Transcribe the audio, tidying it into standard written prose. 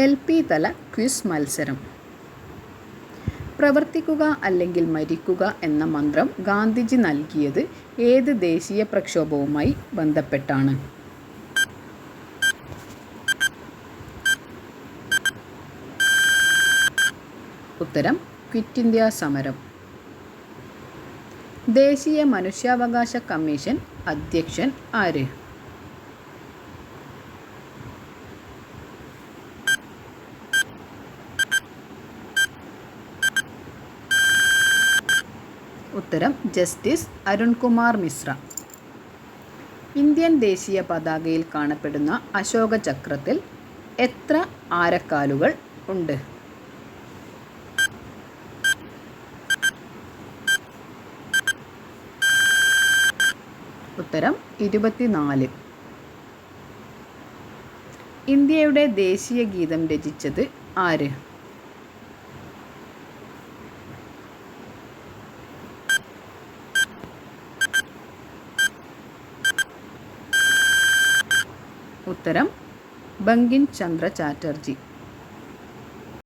LP തല quiz മത്സരം. പ്രവർത്തിക്കുക അല്ലെങ്കിൽ മരിക്കുക എന്ന മന്ത്രം ഗാന്ധിജി നൽകിയത് ഏത് ദേശീയ പ്രക്ഷോഭവുമായി ബന്ധപ്പെട്ടാണ്? ഉത്തരം ക്വിറ്റ് ഇന്ത്യ സമരം. ദേശീയ മനുഷ്യാവകാശ കമ്മീഷൻ അധ്യക്ഷൻ ആര്? ഉത്തരം ജസ്റ്റിസ് അരുൺകുമാർ മിശ്ര. ഇന്ത്യൻ ദേശീയ പതാകയിൽ കാണപ്പെടുന്ന അശോക ചക്രത്തിൽ എത്ര ആരക്കാലുകൾ ഉണ്ട്? ഉത്തരം 24. ഇന്ത്യയുടെ ദേശീയ ഗീതം രചിച്ചത് ആര്? ഉത്തരം ബങ്കിം ചന്ദ്ര ചാറ്റർജി.